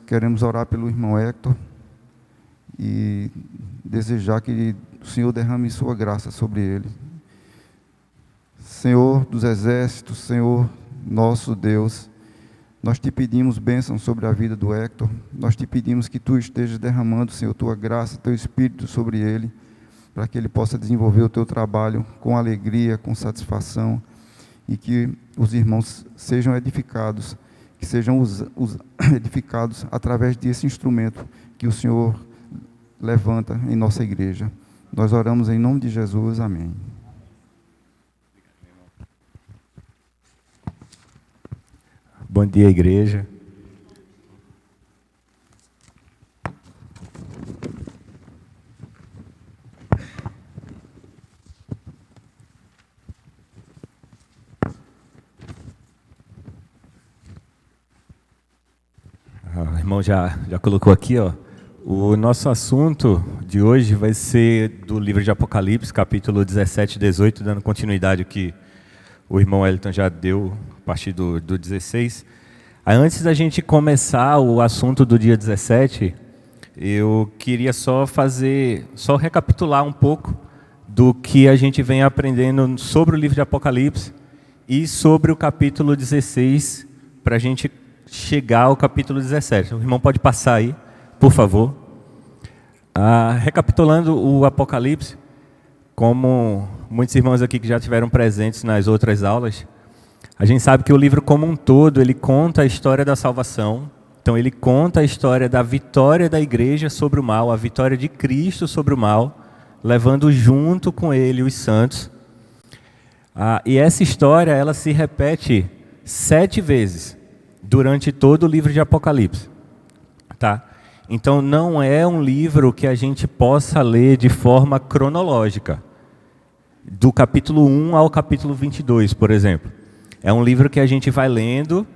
queremos orar pelo irmão Hector e desejar que o Senhor derrame sua graça sobre ele. Senhor dos exércitos, Senhor nosso Deus, nós te pedimos bênção sobre a vida do Hector, nós te pedimos que tu estejas derramando, Senhor, tua graça, teu Espírito sobre ele, para que ele possa desenvolver o teu trabalho com alegria, com satisfação, e que os irmãos sejam edificados, que sejam edificados através desse instrumento que o Senhor levanta em nossa igreja. Nós oramos em nome de Jesus, amém. Bom dia, igreja. O irmão já colocou aqui, ó. O nosso assunto de hoje vai ser do livro de Apocalipse, capítulo 17 e 18, dando continuidade ao que o irmão Wellington já deu a partir do 16. Antes da gente começar o assunto do dia 17, eu queria só recapitular um pouco do que a gente vem aprendendo sobre o livro de Apocalipse e sobre o capítulo 16, para a gente chegar ao capítulo 17. O irmão pode passar aí, por favor. Recapitulando o Apocalipse, como muitos irmãos aqui que já estiveram presentes nas outras aulas, a gente sabe que o livro como um todo, ele conta a história da salvação. Então ele conta a história da vitória da igreja sobre o mal, a vitória de Cristo sobre o mal, levando junto com ele os santos. E essa história, ela se repete 7 vezes durante todo o livro de Apocalipse. Tá? Então não é um livro que a gente possa ler de forma cronológica, do capítulo 1 ao capítulo 22, por exemplo. É um livro que a gente vai lendo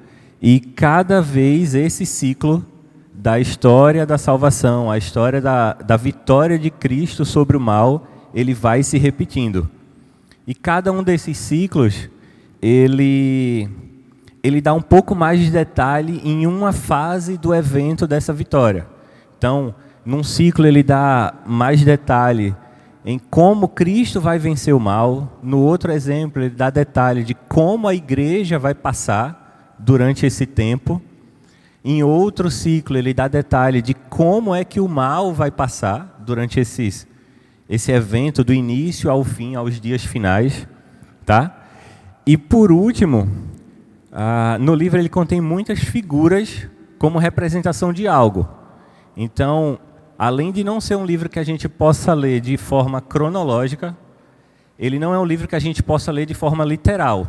e cada vez esse ciclo da história da salvação, a história da vitória de Cristo sobre o mal, ele vai se repetindo. E cada um desses ciclos, ele dá um pouco mais de detalhe em uma fase do evento dessa vitória. Então, num ciclo ele dá mais detalhe em como Cristo vai vencer o mal. No outro exemplo, ele dá detalhe de como a igreja vai passar durante esse tempo. Em outro ciclo, ele dá detalhe de como é que o mal vai passar durante esse evento, do início ao fim, aos dias finais. Tá? E por último, no livro ele contém muitas figuras como representação de algo. Então, além de não ser um livro que a gente possa ler de forma cronológica, ele não é um livro que a gente possa ler de forma literal.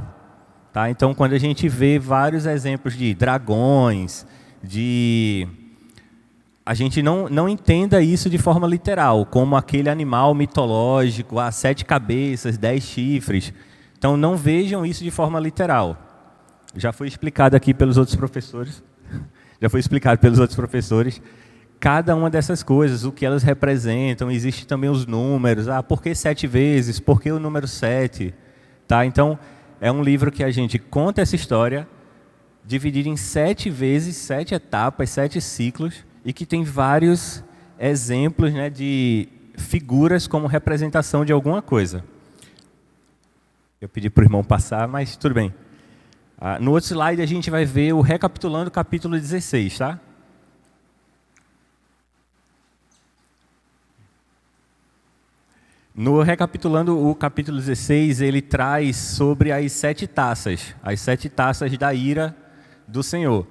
Tá? Então, quando a gente vê vários exemplos de dragões, a gente não entenda isso de forma literal, como aquele animal mitológico, 7 cabeças, 10 chifres. Então, não vejam isso de forma literal. Já foi explicado aqui pelos outros professores. Cada uma dessas coisas, o que elas representam, existem também os números. Por que 7 vezes? Por que o número 7? Tá? Então, é um livro que a gente conta essa história, dividido em 7 vezes, 7 etapas, 7 ciclos, e que tem vários exemplos, né, de figuras como representação de alguma coisa. Eu pedi para o irmão passar, mas tudo bem. No outro slide a gente vai ver o recapitulando o capítulo 16, tá? No recapitulando o capítulo 16, ele traz sobre as 7 taças da ira do Senhor.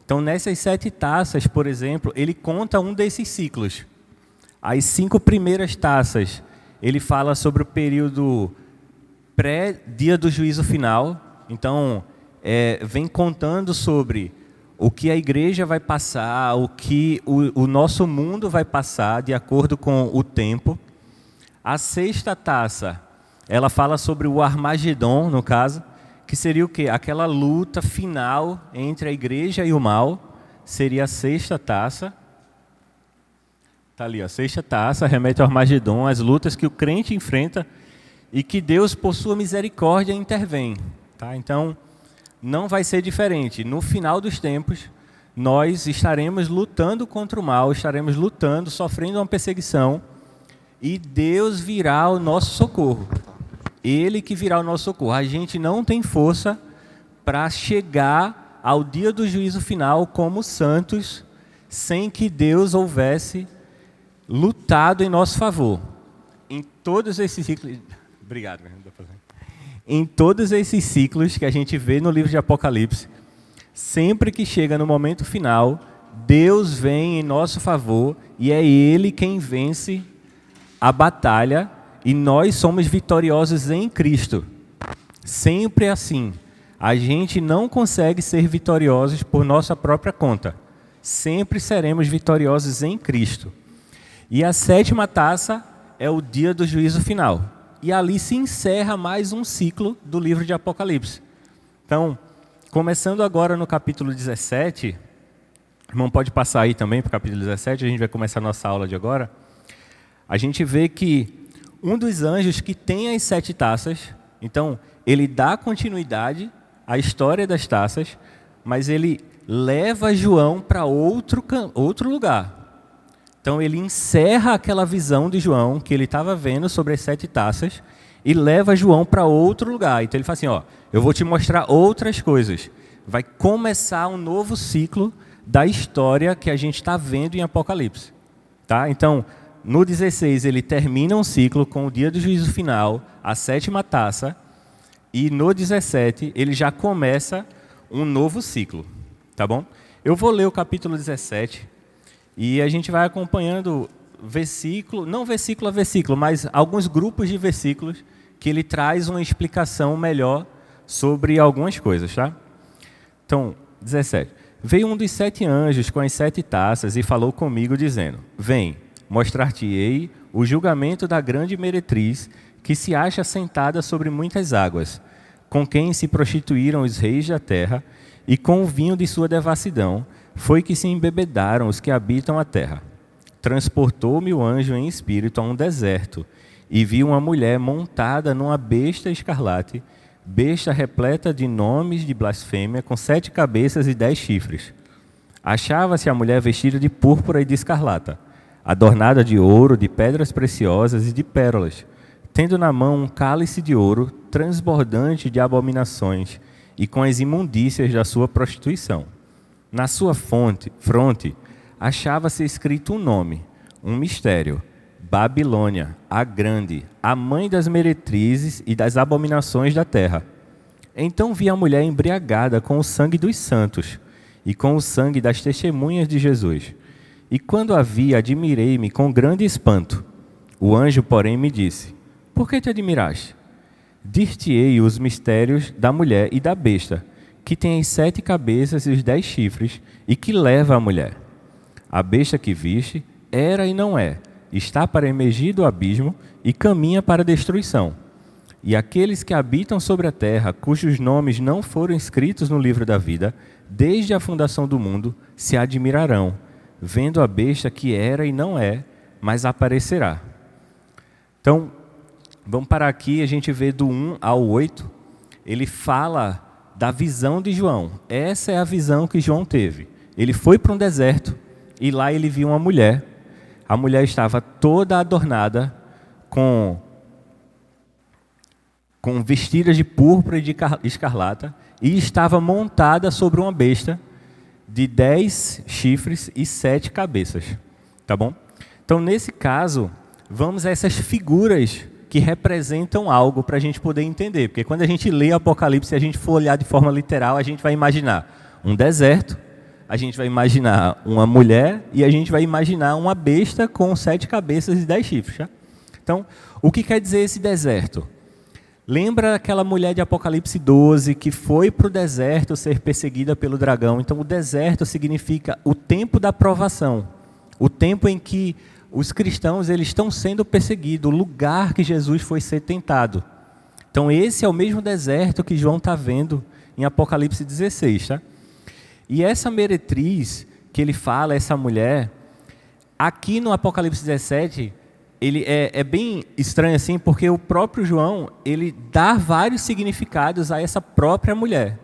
Então, nessas 7 taças, por exemplo, ele conta um desses ciclos. As 5 primeiras taças, ele fala sobre o período pré-dia do juízo final. Então, vem contando sobre o que a igreja vai passar, o que o nosso mundo vai passar de acordo com o tempo. A 6ª taça, ela fala sobre o Armagedon, no caso, que seria o quê? Aquela luta final entre a igreja e o mal, seria a 6ª taça. Está ali, a 6ª taça, remete ao Armagedon, as lutas que o crente enfrenta e que Deus, por sua misericórdia, intervém. Tá? Então, não vai ser diferente. No final dos tempos, nós estaremos lutando contra o mal, estaremos lutando, sofrendo uma perseguição, e Deus virá o nosso socorro. Ele que virá o nosso socorro. A gente não tem força para chegar ao dia do juízo final como santos, sem que Deus houvesse lutado em nosso favor. Em todos esses ciclos... Obrigado. Em todos esses ciclos que a gente vê no livro de Apocalipse, sempre que chega no momento final, Deus vem em nosso favor e é Ele quem vence a batalha e nós somos vitoriosos em Cristo. Sempre assim. A gente não consegue ser vitoriosos por nossa própria conta. Sempre seremos vitoriosos em Cristo. E a 7ª taça é o dia do juízo final. E ali se encerra mais um ciclo do livro de Apocalipse. Então, começando agora no capítulo 17, o irmão pode passar aí também para o capítulo 17, a gente vai começar a nossa aula de agora. A gente vê que um dos anjos que tem as 7 taças, então ele dá continuidade à história das taças, mas ele leva João para outro lugar. Então ele encerra aquela visão de João que ele estava vendo sobre as 7 taças e leva João para outro lugar. Então ele fala assim, ó, eu vou te mostrar outras coisas. Vai começar um novo ciclo da história que a gente está vendo em Apocalipse. Tá? Então, no 16 ele termina um ciclo com o dia do juízo final, a 7ª taça, e no 17 ele já começa um novo ciclo. Tá bom? Eu vou ler o capítulo 17 e a gente vai acompanhando versículo, não versículo a versículo, mas alguns grupos de versículos que ele traz uma explicação melhor sobre algumas coisas, tá? Então, 17. Veio um dos 7 anjos com as 7 taças e falou comigo, dizendo, vem, mostrar-te-ei o julgamento da grande meretriz que se acha sentada sobre muitas águas, com quem se prostituíram os reis da terra, e com o vinho de sua devassidão foi que se embebedaram os que habitam a terra. Transportou-me o anjo em espírito a um deserto, e vi uma mulher montada numa besta escarlate, besta repleta de nomes de blasfêmia, com 7 cabeças e 10 chifres. Achava-se a mulher vestida de púrpura e de escarlata, adornada de ouro, de pedras preciosas e de pérolas, tendo na mão um cálice de ouro transbordante de abominações e com as imundícias da sua prostituição. Na sua fronte achava-se escrito um nome, um mistério, Babilônia, a grande, a mãe das meretrizes e das abominações da terra. Então vi a mulher embriagada com o sangue dos santos e com o sangue das testemunhas de Jesus. E quando a vi, admirei-me com grande espanto. O anjo, porém, me disse, por que te admiraste? Dir-te-ei os mistérios da mulher e da besta, que tem as 7 cabeças e os 10 chifres, e que leva a mulher. A besta que viste era e não é, está para emergir do abismo e caminha para a destruição. E aqueles que habitam sobre a terra, cujos nomes não foram escritos no livro da vida, desde a fundação do mundo, se admirarão, vendo a besta que era e não é, mas aparecerá. Então, vamos parar aqui, a gente vê do 1 ao 8, ele fala da visão de João. Essa é a visão que João teve. Ele foi para um deserto e lá ele viu uma mulher. A mulher estava toda adornada com vestidas de púrpura e de escarlata e estava montada sobre uma besta de 10 chifres e 7 cabeças. Tá bom? Então, nesse caso, vamos a essas figuras que representam algo para a gente poder entender. Porque quando a gente lê Apocalipse, se a gente for olhar de forma literal, a gente vai imaginar um deserto, a gente vai imaginar uma mulher e a gente vai imaginar uma besta com 7 cabeças e 10 chifres. Tá? Então, o que quer dizer esse deserto? Lembra aquela mulher de Apocalipse 12 que foi para o deserto ser perseguida pelo dragão? Então, o deserto significa o tempo da provação, o tempo em que os cristãos eles estão sendo perseguidos, o lugar que Jesus foi ser tentado. Então, esse é o mesmo deserto que João está vendo em Apocalipse 16. Tá? E essa meretriz que ele fala, essa mulher, aqui no Apocalipse 17, ele é bem estranho assim, porque o próprio João ele dá vários significados a essa própria mulher.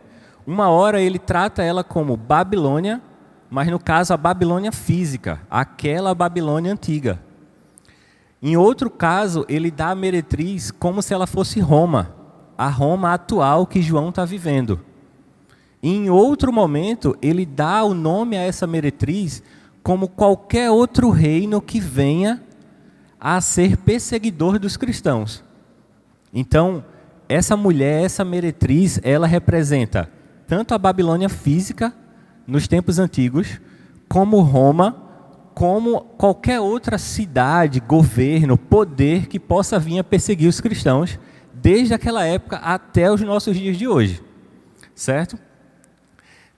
Uma hora ele trata ela como Babilônia, mas no caso a Babilônia física, aquela Babilônia antiga. Em outro caso, ele dá a meretriz como se ela fosse Roma, a Roma atual que João está vivendo. E em outro momento, ele dá o nome a essa meretriz como qualquer outro reino que venha a ser perseguidor dos cristãos. Então, essa mulher, essa meretriz, ela representa tanto a Babilônia física, nos tempos antigos, como Roma, como qualquer outra cidade, governo, poder que possa vir a perseguir os cristãos, desde aquela época até os nossos dias de hoje. Certo?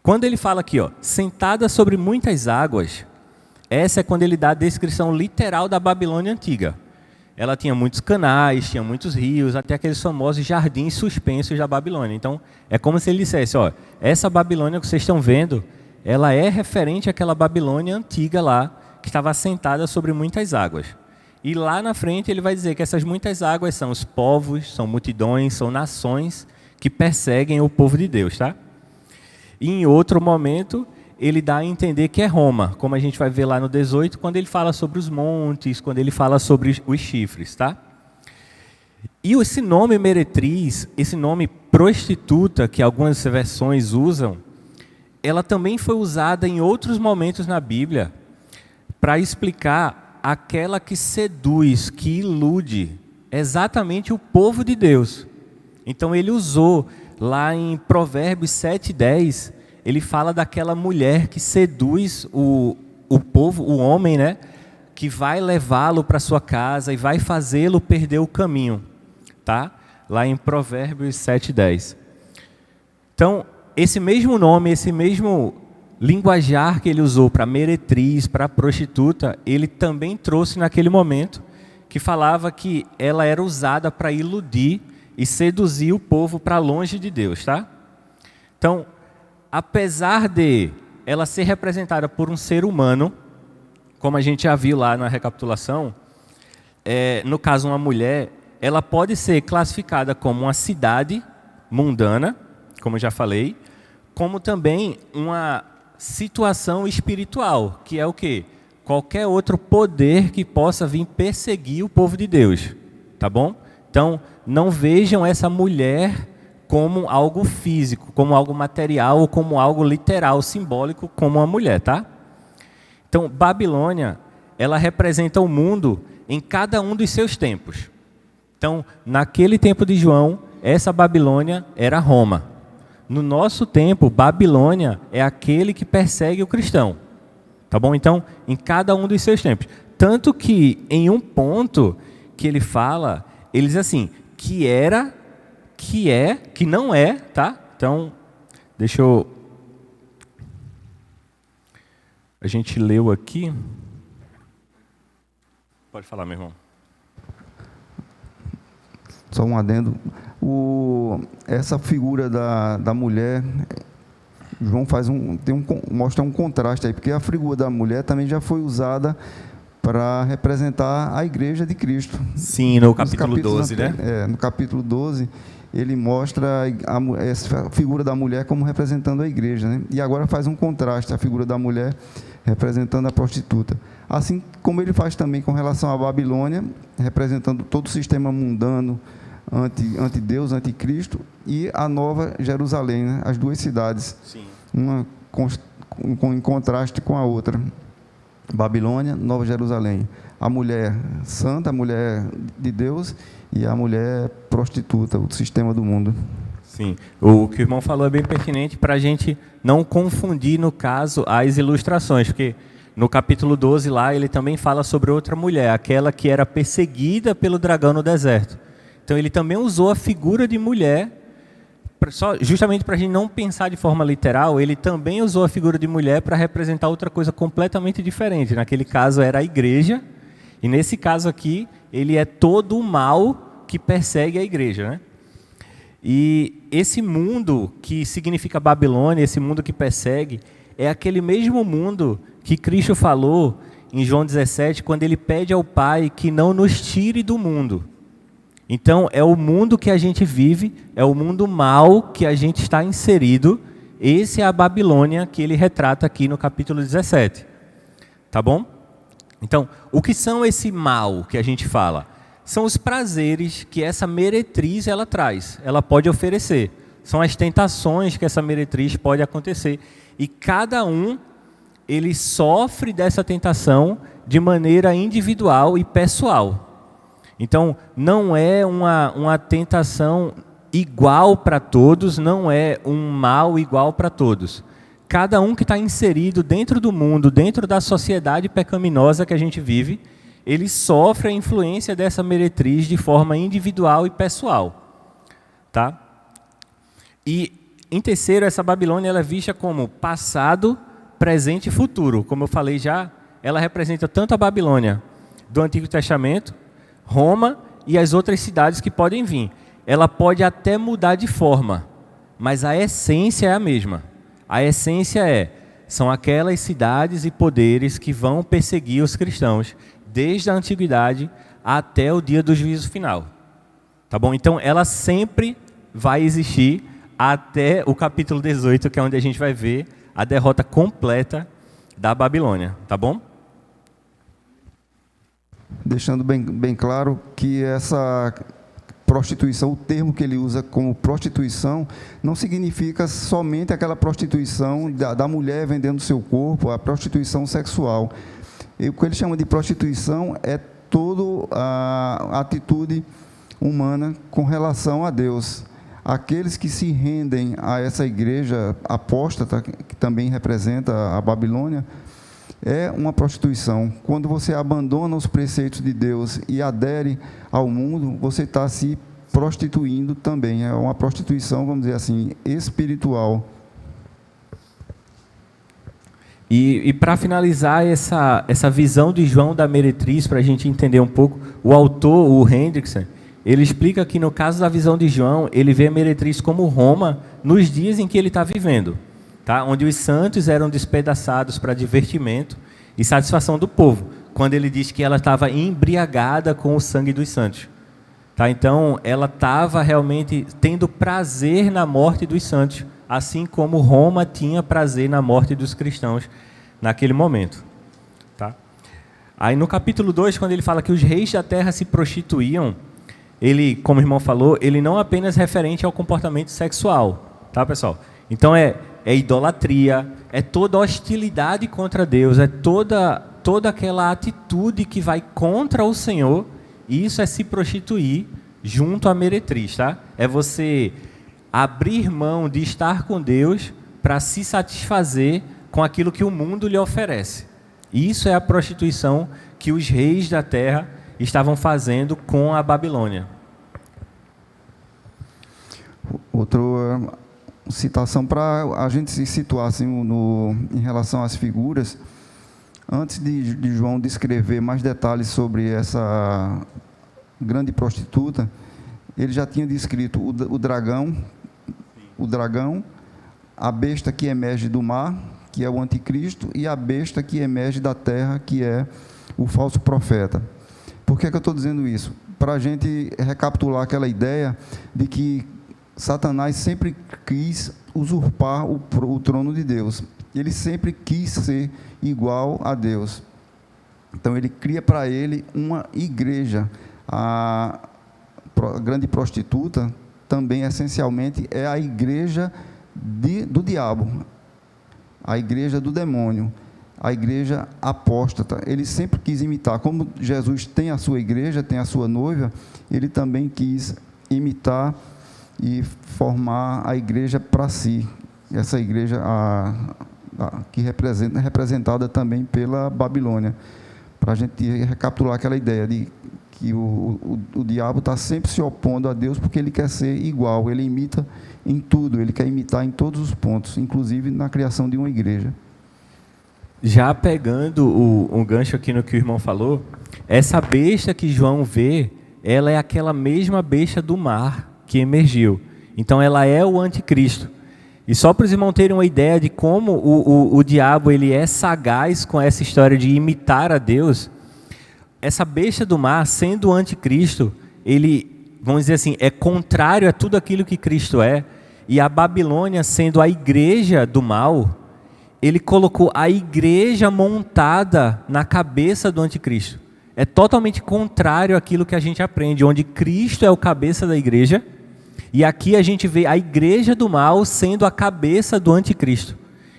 Quando ele fala aqui, ó, sentada sobre muitas águas, essa é quando ele dá a descrição literal da Babilônia antiga. Ela tinha muitos canais, tinha muitos rios, até aqueles famosos jardins suspensos da Babilônia. Então, é como se ele dissesse, ó, essa Babilônia que vocês estão vendo, ela é referente àquela Babilônia antiga lá, que estava assentada sobre muitas águas. E lá na frente ele vai dizer que essas muitas águas são os povos, são multidões, são nações que perseguem o povo de Deus, tá? E em outro momento, ele dá a entender que é Roma, como a gente vai ver lá no 18, quando ele fala sobre os montes, quando ele fala sobre os chifres, tá? E esse nome meretriz, esse nome prostituta, que algumas versões usam, ela também foi usada em outros momentos na Bíblia para explicar aquela que seduz, que ilude exatamente o povo de Deus. Então ele usou lá em Provérbios 7:10, ele fala daquela mulher que seduz o povo, o homem, né, que vai levá-lo para sua casa e vai fazê-lo perder o caminho, tá? Lá em Provérbios 7:10. Então, esse mesmo nome, esse mesmo linguajar que ele usou para meretriz, para prostituta, ele também trouxe naquele momento, que falava que ela era usada para iludir e seduzir o povo para longe de Deus, tá? Então, apesar de ela ser representada por um ser humano, como a gente já viu lá na recapitulação, no caso uma mulher, ela pode ser classificada como uma cidade mundana, como eu já falei, como também uma situação espiritual, que é o quê? Qualquer outro poder que possa vir perseguir o povo de Deus, tá bom? Então, não vejam essa mulher como algo físico, como algo material ou como algo literal, simbólico, como uma mulher, tá? Então, Babilônia, ela representa o mundo em cada um dos seus tempos. Então, naquele tempo de João, essa Babilônia era Roma. No nosso tempo, Babilônia é aquele que persegue o cristão. Tá bom? Então, em cada um dos seus tempos. Tanto que, em um ponto que ele fala, ele diz assim, que era, que é, que não é, tá? Então, deixa eu... A gente leu aqui. Pode falar, meu irmão. Só um adendo. Essa figura da mulher, João mostra um contraste aí, porque a figura da mulher também já foi usada para representar a igreja de Cristo. Sim, no capítulo 12, né? No capítulo 12, ele mostra essa figura da mulher como representando a igreja, né? E agora faz um contraste, a figura da mulher representando a prostituta. Assim como ele faz também com relação à Babilônia, representando todo o sistema mundano, anti-Deus, anticristo, e a Nova Jerusalém, né? As duas cidades. Sim. Uma em contraste com a outra. Babilônia, Nova Jerusalém. A mulher santa, a mulher de Deus, e a mulher prostituta, o sistema do mundo. Sim, o que o irmão falou é bem pertinente para a gente não confundir, no caso, as ilustrações, porque no capítulo 12 lá ele também fala sobre outra mulher, aquela que era perseguida pelo dragão no deserto. Então ele também usou a figura de mulher, justamente para a gente não pensar de forma literal, ele também usou a figura de mulher para representar outra coisa completamente diferente. Naquele caso era a igreja, e nesse caso aqui, ele é todo o mal que persegue a igreja, né? E esse mundo que significa Babilônia, esse mundo que persegue, é aquele mesmo mundo que Cristo falou em João 17, quando ele pede ao Pai que não nos tire do mundo. Então, é o mundo que a gente vive, é o mundo mal que a gente está inserido, esse é a Babilônia que ele retrata aqui no capítulo 17. Tá bom? Então, o que são esse mal que a gente fala? São os prazeres que essa meretriz ela traz, ela pode oferecer. São as tentações que essa meretriz pode acontecer. E cada um, ele sofre dessa tentação de maneira individual e pessoal. Então, não é uma tentação igual para todos, não é um mal igual para todos. Cada um que está inserido dentro do mundo, dentro da sociedade pecaminosa que a gente vive, ele sofre a influência dessa meretriz de forma individual e pessoal. Tá? E, em terceiro, essa Babilônia ela é vista como passado, presente e futuro. Como eu falei já, ela representa tanto a Babilônia do Antigo Testamento, Roma e as outras cidades que podem vir. Ela pode até mudar de forma, mas a essência é a mesma. A essência são aquelas cidades e poderes que vão perseguir os cristãos desde a antiguidade até o dia do juízo final. Tá bom? Então, ela sempre vai existir até o capítulo 18, que é onde a gente vai ver a derrota completa da Babilônia. Tá bom? Deixando bem claro que essa prostituição, o termo que ele usa como prostituição, não significa somente aquela prostituição da mulher vendendo seu corpo, a prostituição sexual. E o que ele chama de prostituição é toda a atitude humana com relação a Deus. Aqueles que se rendem a essa igreja apóstata, que também representa a Babilônia, é uma prostituição. Quando você abandona os preceitos de Deus e adere ao mundo, você está se prostituindo também. É uma prostituição, vamos dizer assim, espiritual. E para finalizar essa visão de João da meretriz, para a gente entender um pouco, o autor, o Hendrickson, ele explica que no caso da visão de João, ele vê a meretriz como Roma nos dias em que ele está vivendo. Tá? Onde os santos eram despedaçados para divertimento e satisfação do povo, quando ele diz que ela estava embriagada com o sangue dos santos. Tá? Então, ela estava realmente tendo prazer na morte dos santos, assim como Roma tinha prazer na morte dos cristãos naquele momento. Tá? Aí no capítulo 2, quando ele fala que os reis da terra se prostituíam, ele, como o irmão falou, ele não é apenas referente ao comportamento sexual. Tá, pessoal? Então, é idolatria, é toda hostilidade contra Deus, é toda aquela atitude que vai contra o Senhor, e isso é se prostituir junto à meretriz, tá? É você abrir mão de estar com Deus para se satisfazer com aquilo que o mundo lhe oferece. Isso é a prostituição que os reis da terra estavam fazendo com a Babilônia. Outro citação para a gente se situar assim, em relação às figuras. Antes de João descrever mais detalhes sobre essa grande prostituta, ele já tinha descrito o dragão, a besta que emerge do mar, que é o anticristo, e a besta que emerge da terra, que é o falso profeta. Por que eu estou dizendo isso? Para a gente recapitular aquela ideia de que Satanás sempre quis usurpar o trono de Deus. Ele sempre quis ser igual a Deus. Então, ele cria para ele uma igreja. A grande prostituta também, essencialmente, é a igreja do diabo, a igreja do demônio, a igreja apóstata. Ele sempre quis imitar. Como Jesus tem a sua igreja, tem a sua noiva, ele também quis imitar e formar a igreja para si. Essa igreja que representada também pela Babilônia. Para a gente recapitular aquela ideia de que o diabo está sempre se opondo a Deus porque ele quer ser igual, ele imita em tudo, ele quer imitar em todos os pontos, inclusive na criação de uma igreja. Já pegando um gancho aqui no que o irmão falou, essa besta que João vê, ela é aquela mesma besta do mar que emergiu. Então ela é o anticristo. E só para os irmãos terem uma ideia de como o diabo ele é sagaz com essa história de imitar a Deus, essa besta do mar, sendo o anticristo, ele, vamos dizer assim, é contrário a tudo aquilo que Cristo é. e a Babilônia sendo a igreja do mal, ele colocou a igreja montada na cabeça do anticristo. É totalmente contrário àquilo que a gente aprende, onde Cristo é o cabeça da igreja, e aqui a gente vê a igreja do mal sendo a cabeça do anticristo.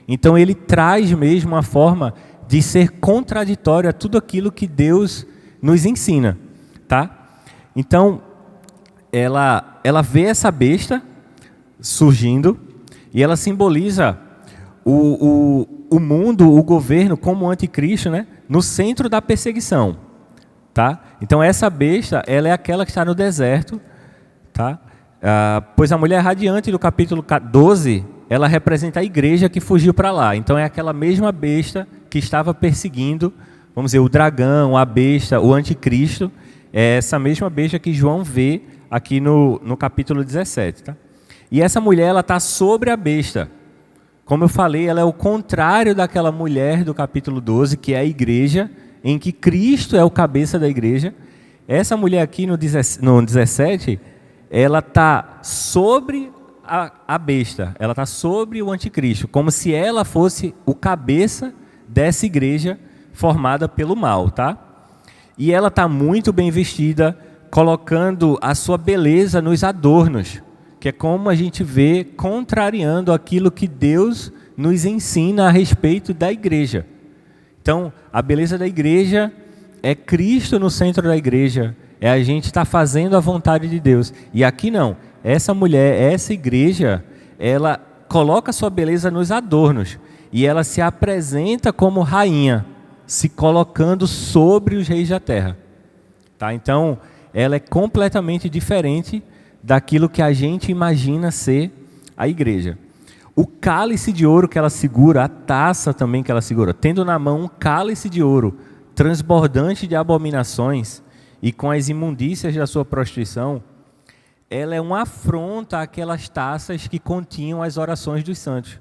Então ele traz mesmo uma forma de ser contraditório a tudo aquilo que Deus nos ensina, tá? Então, ela vê essa besta surgindo e ela simboliza o mundo, o governo como o anticristo, né? No centro da perseguição, tá? Então essa besta, ela é aquela que está no deserto, tá? Pois a mulher radiante do capítulo 12, ela representa a igreja que fugiu para lá. Então é aquela mesma besta que estava perseguindo, vamos dizer, o dragão, a besta, o anticristo. É essa mesma besta que João vê aqui no capítulo 17. Tá? E essa mulher, ela está sobre a besta. Como eu falei, ela é o contrário daquela mulher do capítulo 12, que é a igreja, em que Cristo é o cabeça da igreja. Essa mulher aqui no 17, ela está sobre a besta, ela está sobre o anticristo, como se ela fosse o cabeça dessa igreja formada pelo mal, tá? E ela está muito bem vestida, colocando a sua beleza nos adornos, que é como a gente vê contrariando aquilo que Deus nos ensina a respeito da igreja. Então, a beleza da igreja é Cristo no centro da igreja, é a gente estar fazendo a vontade de Deus. E aqui não, essa mulher, essa igreja, ela coloca sua beleza nos adornos e ela se apresenta como rainha, se colocando sobre os reis da terra. Tá? Então, ela é completamente diferente daquilo que a gente imagina ser a igreja. O cálice de ouro que ela segura, a taça também que ela segura, tendo na mão um cálice de ouro transbordante de abominações e com as imundícias da sua prostituição, ela é uma afronta àquelas taças que continham as orações dos santos.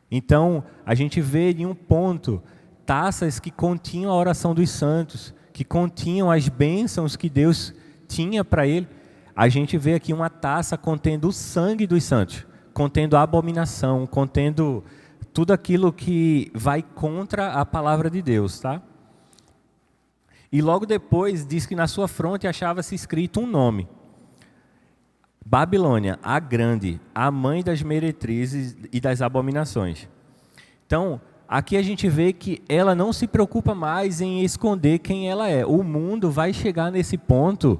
Então, a gente vê em um ponto taças que continham a oração dos santos, que continham as bênçãos que Deus tinha para ele. A gente vê aqui uma taça contendo o sangue dos santos, contendo a abominação, contendo tudo aquilo que vai contra a palavra de Deus, tá? E logo depois diz que na sua fronte achava-se escrito um nome: Babilônia, a grande, a mãe das meretrizes e das abominações. Então, aqui a gente vê que ela não se preocupa mais em esconder quem ela é. O mundo vai chegar nesse ponto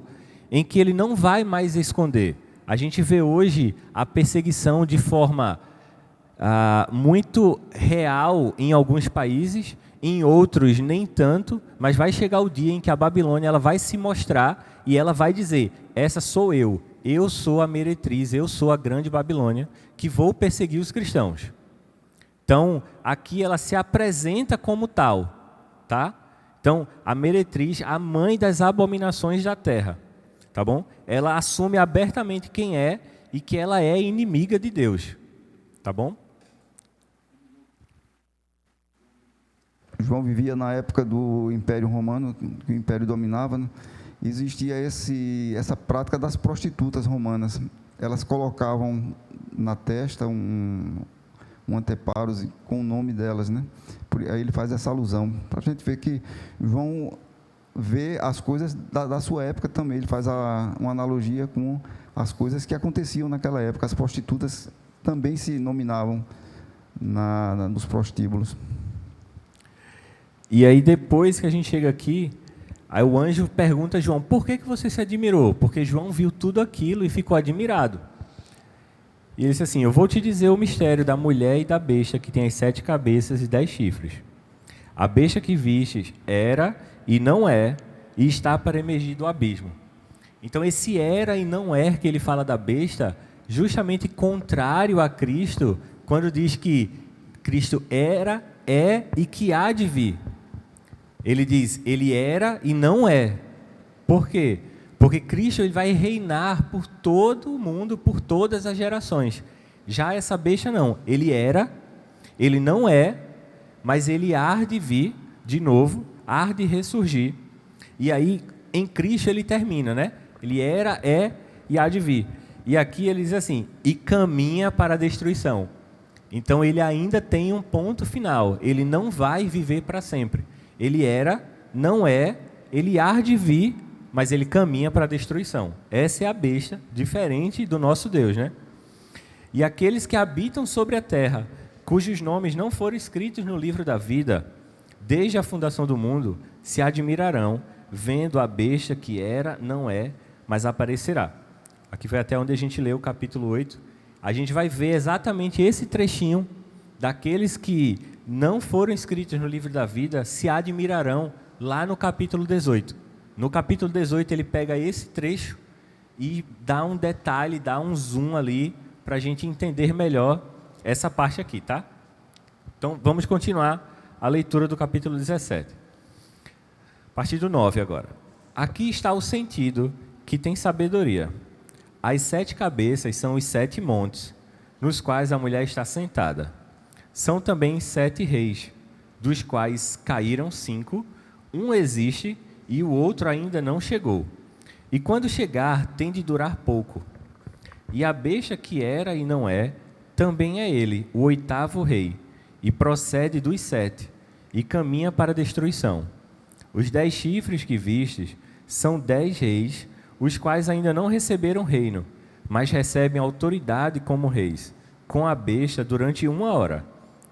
em que ele não vai mais esconder. A gente vê hoje a perseguição de forma muito real em alguns países, em outros nem tanto, mas vai chegar o dia em que a Babilônia ela vai se mostrar e ela vai dizer: essa sou eu sou a meretriz, eu sou a grande Babilônia, que vou perseguir os cristãos. Então, aqui ela se apresenta como tal, tá? Então, a meretriz, a mãe das abominações da terra, tá bom? Ela assume abertamente quem é e que ela é inimiga de Deus, tá bom? João vivia na época do Império Romano, que o Império dominava, né? Existia essa prática das prostitutas romanas. Elas colocavam na testa um anteparo com o nome delas, né? Aí ele faz essa alusão, para a gente ver que João vê as coisas da sua época também. Ele faz uma analogia com as coisas que aconteciam naquela época. As prostitutas também se nominavam nos prostíbulos. E aí depois que a gente chega aqui, aí o anjo pergunta a João: por que você se admirou? Porque João viu tudo aquilo e ficou admirado. E ele disse assim: eu vou te dizer o mistério da mulher e da besta que tem as 7 cabeças e 10 chifres. A besta que vistes era e não é, e está para emergir do abismo. Então esse era e não é que ele fala da besta, justamente contrário a Cristo, quando diz que Cristo era, é e que há de vir. Ele diz: ele era e não é. Por quê? Porque Cristo ele vai reinar por todo o mundo, por todas as gerações. Já essa besta não. Ele era, ele não é, mas ele há de vir de novo, há de ressurgir. E aí, em Cristo ele termina, né? Ele era, é e há de vir. E aqui ele diz assim, e caminha para a destruição. Então ele ainda tem um ponto final, ele não vai viver para sempre. Ele era, não é, ele há de vir, mas ele caminha para a destruição. Essa é a besta, diferente do nosso Deus, né? E aqueles que habitam sobre a terra, cujos nomes não foram escritos no livro da vida, desde a fundação do mundo, se admirarão, vendo a besta que era, não é, mas aparecerá. Aqui foi até onde a gente leu o capítulo 8. A gente vai ver exatamente esse trechinho daqueles que não foram escritos no livro da vida, se admirarão, lá no capítulo 18. No capítulo 18 ele pega esse trecho e dá um detalhe, dá um zoom ali, para a gente entender melhor essa parte aqui, tá? Então, vamos continuar a leitura do capítulo 17. A partir do 9 agora. Aqui está o sentido que tem sabedoria. As 7 cabeças são os 7 montes, nos quais a mulher está sentada. São também 7 reis, dos quais caíram 5, um existe e o outro ainda não chegou. E quando chegar, tem de durar pouco. E a besta que era e não é, também é ele, o 8º rei, e procede dos 7, e caminha para a destruição. Os 10 chifres que vistes são 10 reis, os quais ainda não receberam reino, mas recebem autoridade como reis, com a besta durante 1 hora.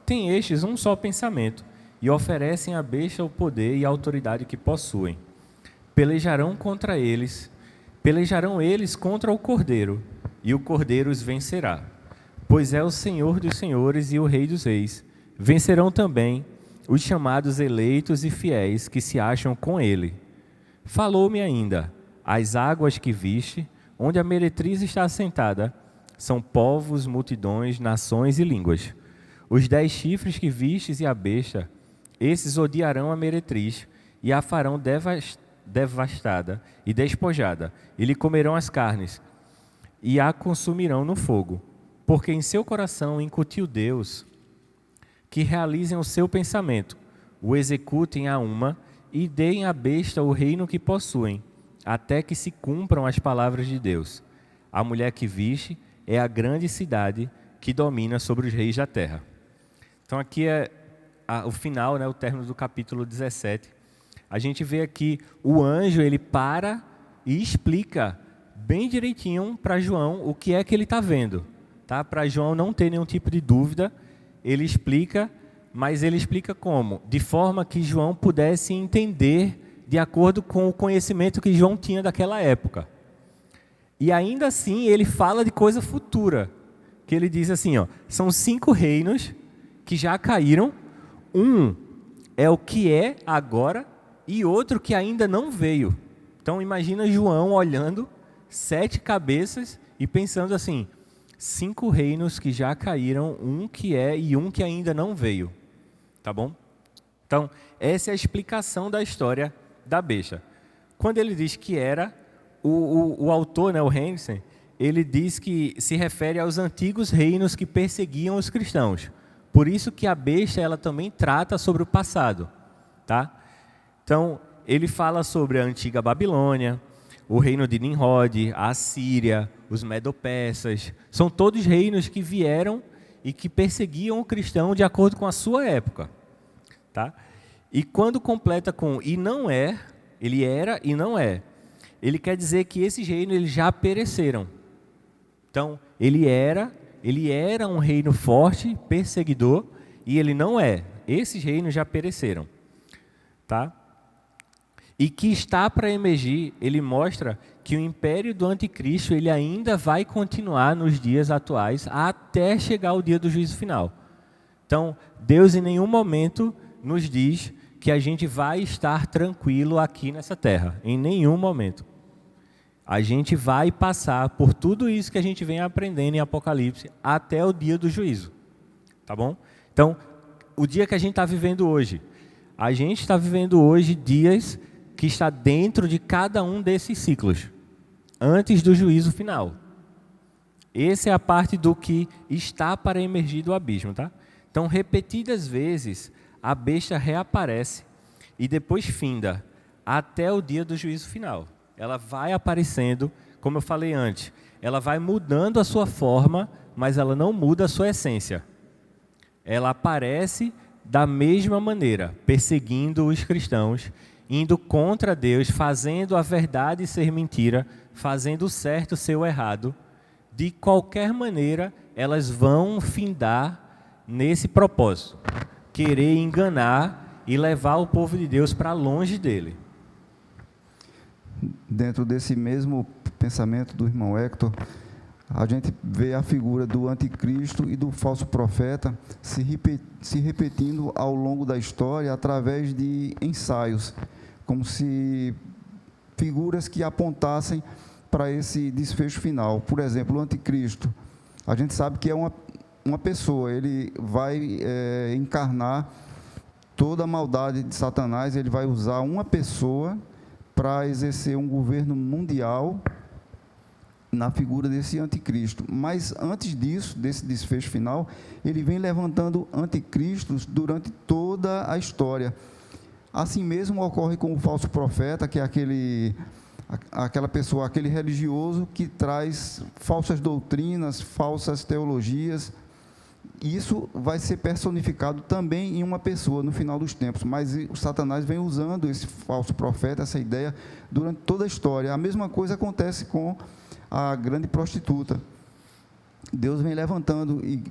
Têm estes um só pensamento, e oferecem à besta o poder e a autoridade que possuem. Pelejarão eles contra o Cordeiro, e o Cordeiro os vencerá, pois é o Senhor dos senhores e o Rei dos reis. Vencerão também os chamados eleitos e fiéis que se acham com ele. Falou-me ainda, as águas que viste, onde a meretriz está assentada, são povos, multidões, nações e línguas. Os 10 chifres que vistes e a besta, esses odiarão a meretriz e a farão devastada e despojada, e lhe comerão as carnes, e a consumirão no fogo, porque em seu coração incutiu Deus, que realizem o seu pensamento, o executem a uma, e deem à besta o reino que possuem, até que se cumpram as palavras de Deus. A mulher que viste é a grande cidade que domina sobre os reis da terra. Então aqui é o final, né, o término do capítulo 17. A gente vê aqui o anjo, ele para e explica bem direitinho para João o que é que ele está vendo. Tá? Para João não ter nenhum tipo de dúvida, ele explica, mas ele explica como? De forma que João pudesse entender de acordo com o conhecimento que João tinha daquela época. E ainda assim ele fala de coisa futura, que ele diz assim, ó, são 5 reinos que já caíram, um é o que é agora e outro que ainda não veio. Então imagina João olhando 7 cabeças e pensando assim, 5 reinos que já caíram, um que é e um que ainda não veio. Tá bom? Então, essa é a explicação da história da besta. Quando ele diz que era, o autor, né, o Henderson, ele diz que se refere aos antigos reinos que perseguiam os cristãos. Por isso que a besta ela também trata sobre o passado. Tá? Então, ele fala sobre a antiga Babilônia, o reino de Nimrod, a Assíria, os Medo-Persas, são todos reinos que vieram e que perseguiam o cristão de acordo com a sua época. Tá? E quando completa com e não é, ele era e não é, ele quer dizer que esses reinos eles já pereceram. Então, ele era um reino forte, perseguidor, e ele não é. Esses reinos já pereceram. Tá? E que está para emergir, ele mostra que o império do anticristo ele ainda vai continuar nos dias atuais até chegar o dia do juízo final. Então, Deus em nenhum momento nos diz que a gente vai estar tranquilo aqui nessa terra. Em nenhum momento. A gente vai passar por tudo isso que a gente vem aprendendo em Apocalipse até o dia do juízo. Tá bom? Então, o dia que a gente está vivendo hoje, a gente está vivendo hoje dias que está dentro de cada um desses ciclos, antes do juízo final. Essa é a parte do que está para emergir do abismo. Tá? Então, repetidas vezes, a besta reaparece e depois finda, até o dia do juízo final. Ela vai aparecendo como eu falei antes, ela vai mudando a sua forma, mas ela não muda a sua essência. Ela aparece da mesma maneira, perseguindo os cristãos, indo contra Deus, fazendo a verdade ser mentira, fazendo o certo ser o errado. De qualquer maneira, elas vão findar nesse propósito, querer enganar e levar o povo de Deus para longe dele. Dentro desse mesmo pensamento do irmão Hector, a gente vê a figura do anticristo e do falso profeta se repetindo ao longo da história através de ensaios, como se figuras que apontassem para esse desfecho final. Por exemplo, o anticristo, a gente sabe que é uma pessoa, ele vai encarnar toda a maldade de Satanás, ele vai usar uma pessoa para exercer um governo mundial na figura desse anticristo. Mas antes disso, desse desfecho final, ele vem levantando anticristos durante toda a história. Assim mesmo ocorre com o falso profeta, que é aquela pessoa, aquele religioso que traz falsas doutrinas, falsas teologias. Isso vai ser personificado também em uma pessoa no final dos tempos, mas o Satanás vem usando esse falso profeta, essa ideia, durante toda a história. A mesma coisa acontece com a grande prostituta. Deus vem levantando e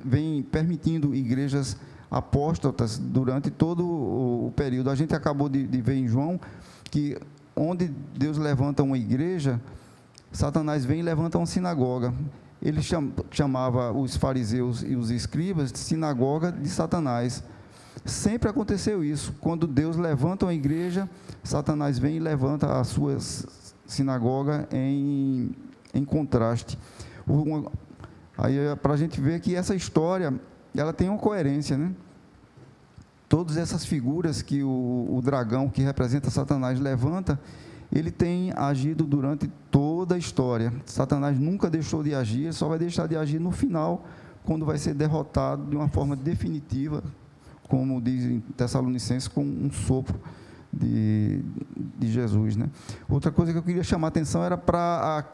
vem permitindo igrejas apóstatas durante todo o período. A gente acabou de ver em João que onde Deus levanta uma igreja, Satanás vem e levanta uma sinagoga. Ele chamava os fariseus e os escribas de sinagoga de Satanás. Sempre aconteceu isso. Quando Deus levanta uma igreja, Satanás vem e levanta a sua sinagoga em contraste. Aí para a gente ver que essa história, ela tem uma coerência, né? Todas essas figuras que o dragão, que representa Satanás, levanta, ele tem agido durante toda a história. Satanás nunca deixou de agir, só vai deixar de agir no final, quando vai ser derrotado de uma forma definitiva, como dizem Tessalonicenses, com um sopro de Jesus, né? Outra coisa que eu queria chamar a atenção era para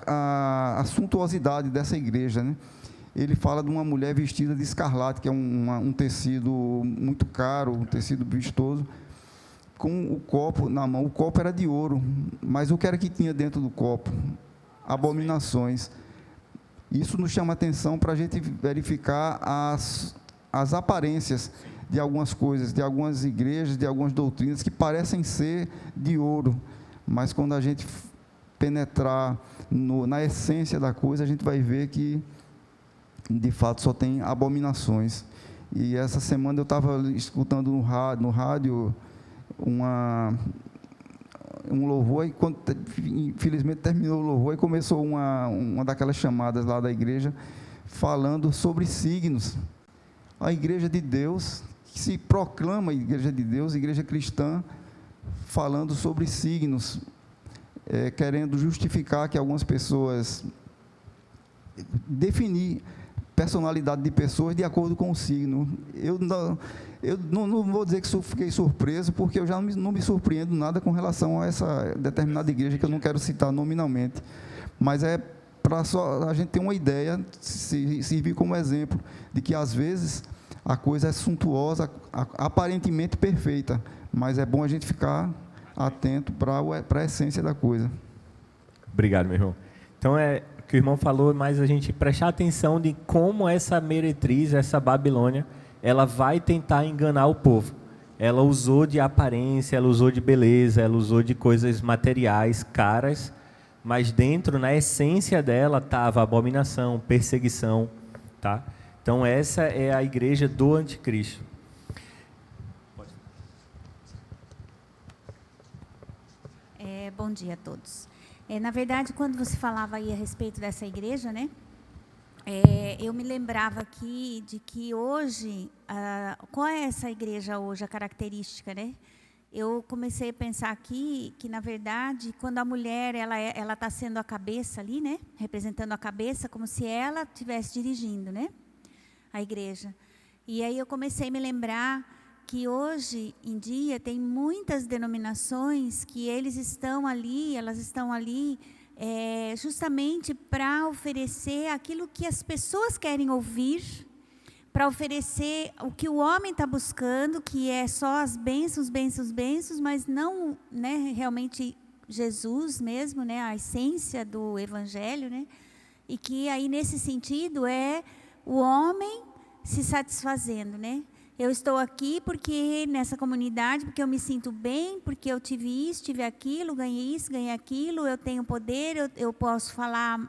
a suntuosidade dessa igreja, né? Ele fala de uma mulher vestida de escarlate, que é um tecido muito caro, um tecido vistoso, com o copo na mão. O copo era de ouro, mas o que era que tinha dentro do copo? Abominações. Isso nos chama a atenção para a gente verificar as aparências de algumas coisas, de algumas igrejas, de algumas doutrinas que parecem ser de ouro, mas quando a gente penetrar na essência da coisa, a gente vai ver que de fato só tem abominações. E essa semana eu estava escutando no rádio um louvor, e quando infelizmente terminou o louvor e começou uma daquelas chamadas lá da igreja falando sobre signos. A igreja de Deus, que se proclama igreja de Deus, igreja cristã, falando sobre signos, querendo justificar que algumas pessoas definir personalidade de pessoas de acordo com o signo. Eu não vou dizer que fiquei surpreso, porque eu já não me surpreendo nada com relação a essa determinada igreja, que eu não quero citar nominalmente, mas é para só a gente ter uma ideia, servir como exemplo, de que às vezes a coisa é suntuosa, aparentemente perfeita, mas é bom a gente ficar atento para a essência da coisa. Obrigado, meu irmão. Então, o que o irmão falou, mas a gente prestar atenção de como essa meretriz, essa Babilônia, ela vai tentar enganar o povo. Ela usou de aparência, ela usou de beleza, ela usou de coisas materiais, caras, mas dentro, na essência dela, estava abominação, perseguição, tá? Então, essa é a igreja do anticristo. Bom dia a todos. Na verdade, quando você falava aí a respeito dessa igreja, né? Eu me lembrava aqui de que hoje, qual é essa igreja hoje, a característica, né? Eu comecei a pensar aqui que, na verdade, quando a mulher ela está sendo a cabeça ali, né? Representando a cabeça, como se ela estivesse dirigindo, né? A igreja. E aí eu comecei a me lembrar que hoje em dia tem muitas denominações que elas estão ali justamente para oferecer aquilo que as pessoas querem ouvir, para oferecer o que o homem está buscando, que é só as bênçãos, bênçãos, bênçãos, mas não, né, realmente Jesus mesmo, né, a essência do Evangelho, né, e que aí nesse sentido é o homem se satisfazendo, né. Eu estou aqui porque nessa comunidade, porque eu me sinto bem, porque eu tive isso, tive aquilo, ganhei isso, ganhei aquilo, eu tenho poder, eu posso falar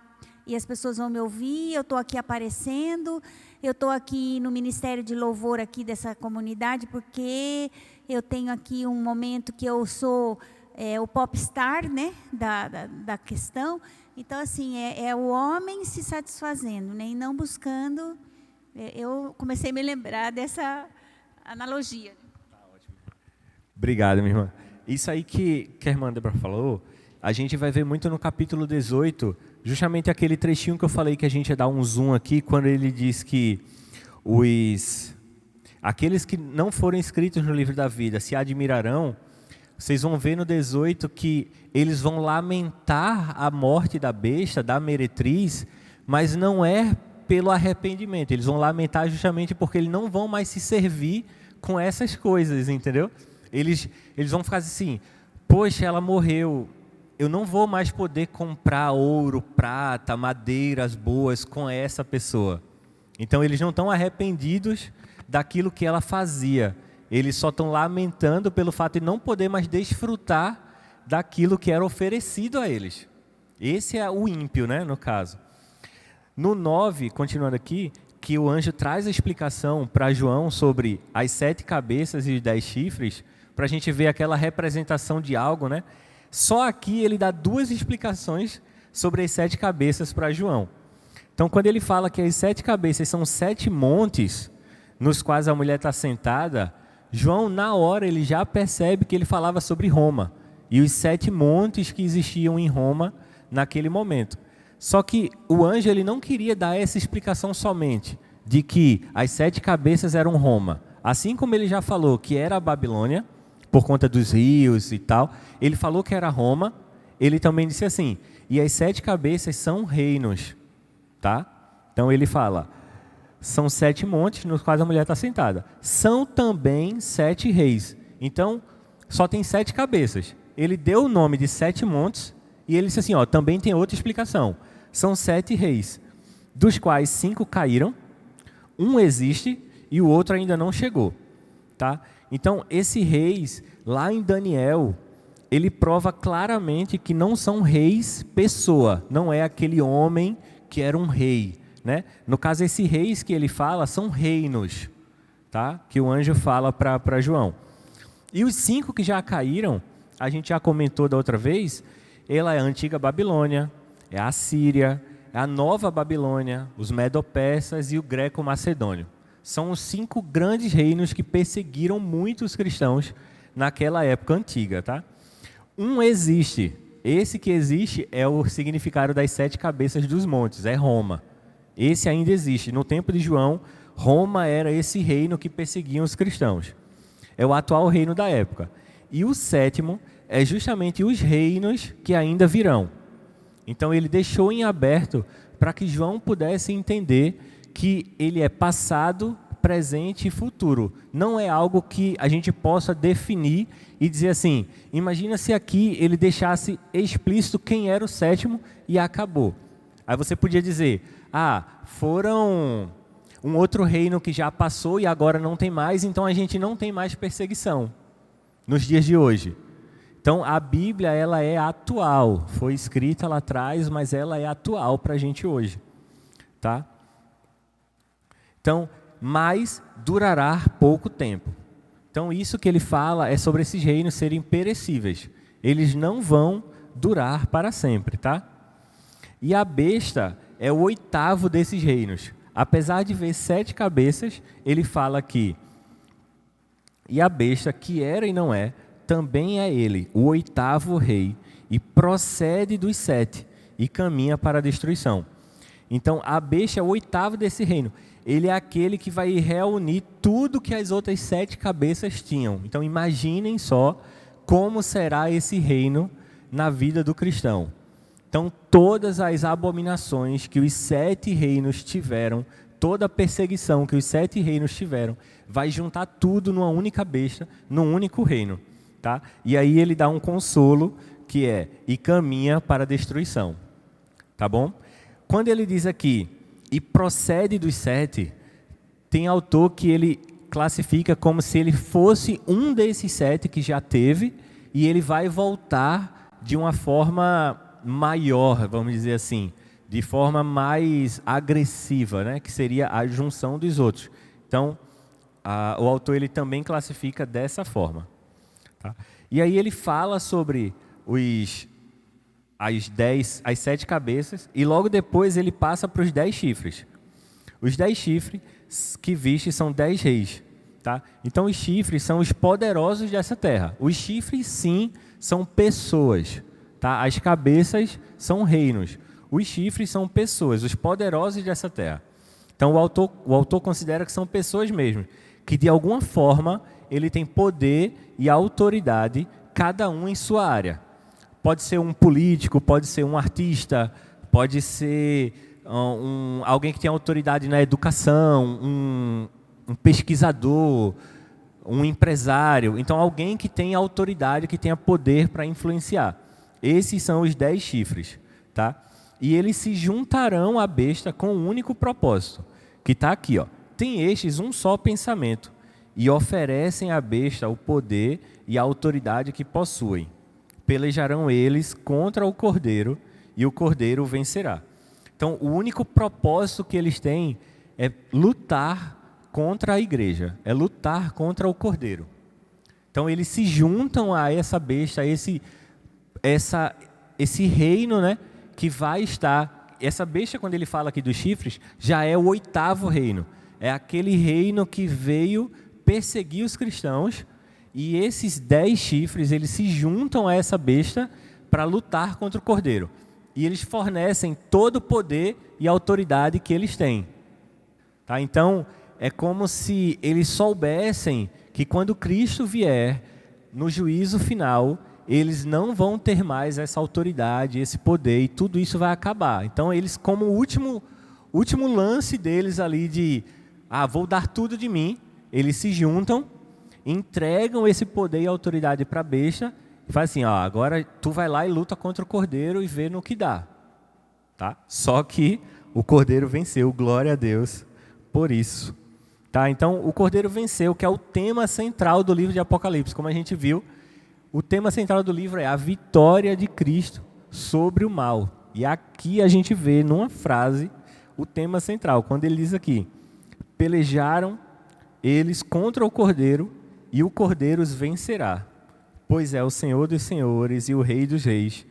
e as pessoas vão me ouvir, eu estou aqui aparecendo, eu estou aqui no Ministério de Louvor aqui dessa comunidade porque eu tenho aqui um momento que eu sou o popstar, né, da questão. Então, assim, é o homem se satisfazendo, né, e não buscando. Eu comecei a me lembrar dessa analogia. Tá ótimo. Obrigado, minha irmã. Isso aí que a irmã Débora falou, a gente vai ver muito no capítulo 18, justamente aquele trechinho que eu falei que a gente ia dar um zoom aqui, quando ele diz que aqueles que não foram escritos no livro da vida se admirarão. Vocês vão ver no 18 que eles vão lamentar a morte da besta, da meretriz, mas não é pelo arrependimento. Eles vão lamentar justamente porque eles não vão mais se servir com essas coisas, entendeu? Eles vão ficar assim, poxa, ela morreu, eu não vou mais poder comprar ouro, prata, madeiras boas com essa pessoa. Então eles não estão arrependidos daquilo que ela fazia. Eles só estão lamentando pelo fato de não poder mais desfrutar daquilo que era oferecido a eles. Esse é o ímpio, né, no caso. No 9, continuando aqui, que o anjo traz a explicação para João sobre as 7 cabeças e os 10 chifres, para a gente ver aquela representação de algo, né? Só aqui ele dá 2 explicações sobre as 7 cabeças para João. Então, quando ele fala que as 7 cabeças são 7 montes nos quais a mulher está sentada, João, na hora, ele já percebe que ele falava sobre Roma e os 7 montes que existiam em Roma naquele momento. Só que o anjo ele não queria dar essa explicação somente de que as 7 cabeças eram Roma. Assim como ele já falou que era a Babilônia, por conta dos rios e tal, ele falou que era Roma, ele também disse assim, e as 7 cabeças são reinos. Tá? Então ele fala, são 7 montes nos quais a mulher está sentada. São também 7 reis. Então, só tem 7 cabeças. Ele deu o nome de 7 montes e ele disse assim, ó, também tem outra explicação. São 7 reis, dos quais 5 caíram, um existe e o outro ainda não chegou. Tá? Então, esses reis, lá em Daniel, ele prova claramente que não são reis pessoa, não é aquele homem que era um rei. Né? No caso, esses reis que ele fala são reinos, tá? Que o anjo fala para João. E os 5 que já caíram, a gente já comentou da outra vez, ela é a antiga Babilônia, é a Síria, é a nova Babilônia, os Medo-Persas e o Greco-Macedônio. São os 5 grandes reinos que perseguiram muitos cristãos naquela época antiga. Tá? Um existe, esse que existe é o significado das 7 cabeças dos montes, é Roma. Esse ainda existe. No tempo de João, Roma era esse reino que perseguia os cristãos. É o atual reino da época. E o 7º é justamente os reinos que ainda virão. Então ele deixou em aberto para que João pudesse entender que ele é passado, presente e futuro. Não é algo que a gente possa definir e dizer assim, imagina se aqui ele deixasse explícito quem era o 7º e acabou. Aí você podia dizer, foram um outro reino que já passou e agora não tem mais, então a gente não tem mais perseguição nos dias de hoje. Então a Bíblia ela é atual, foi escrita lá atrás, mas ela é atual para a gente hoje. Tá? Então, mas durará pouco tempo. Então isso que ele fala é sobre esses reinos serem perecíveis. Eles não vão durar para sempre. Tá? E a besta é o 8º desses reinos. Apesar de ver 7 cabeças, ele fala que e a besta que era e não é, também é ele, o 8º rei, e procede dos 7 e caminha para a destruição. Então a besta é o 8º desse reino. Ele é aquele que vai reunir tudo que as outras 7 cabeças tinham. Então imaginem só como será esse reino na vida do cristão. Então, todas as abominações que os 7 reinos tiveram, toda a perseguição que os 7 reinos tiveram, vai juntar tudo numa única besta, num único reino. Tá? E aí ele dá um consolo, que é, e caminha para a destruição. Tá bom? Quando ele diz aqui, e procede dos 7, tem autor que ele classifica como se ele fosse um desses 7 que já teve, e ele vai voltar de uma forma maior, vamos dizer assim, de forma mais agressiva, né? Que seria a junção dos outros. Então, o autor ele também classifica dessa forma. Tá? E aí ele fala sobre as 7 cabeças, e logo depois ele passa para os 10 chifres. Os 10 chifres que viste são 10 reis. Tá? Então os chifres são os poderosos dessa terra. Os chifres, sim, são pessoas. Tá? As cabeças são reinos. Os chifres são pessoas, os poderosos dessa terra. Então o autor considera que são pessoas mesmo, que de alguma forma ele tem poder e autoridade, cada um em sua área. Pode ser um político, pode ser um artista, pode ser alguém que tem autoridade na educação, um pesquisador, um empresário. Então, alguém que tem autoridade, que tenha poder para influenciar. Esses são os 10 chifres. Tá? E eles se juntarão à besta com um único propósito, que está aqui. Ó. Tem estes um só pensamento, e oferecem à besta o poder e a autoridade que possuem. Pelejarão eles contra o cordeiro, e o cordeiro vencerá. Então, o único propósito que eles têm é lutar contra a igreja, é lutar contra o cordeiro. Então, eles se juntam a essa besta, a esse reino, né, que vai estar... Essa besta, quando ele fala aqui dos chifres, já é o 8º reino. É aquele reino que veio perseguir os cristãos, e esses 10 chifres, eles se juntam a essa besta para lutar contra o cordeiro. E eles fornecem todo o poder e autoridade que eles têm. Tá? Então, é como se eles soubessem que quando Cristo vier, no juízo final, eles não vão ter mais essa autoridade, esse poder, e tudo isso vai acabar. Então, eles, como último lance deles ali de, vou dar tudo de mim, eles se juntam, entregam esse poder e autoridade para a besta, e faz assim, agora tu vai lá e luta contra o cordeiro e vê no que dá. Tá? Só que o cordeiro venceu, glória a Deus por isso. Tá? Então, o cordeiro venceu, que é o tema central do livro de Apocalipse. Como a gente viu, o tema central do livro é a vitória de Cristo sobre o mal. E aqui a gente vê, numa frase, o tema central, quando ele diz aqui, pelejaram eles contra o cordeiro, e o cordeiro os vencerá, pois é o Senhor dos senhores e o Rei dos reis.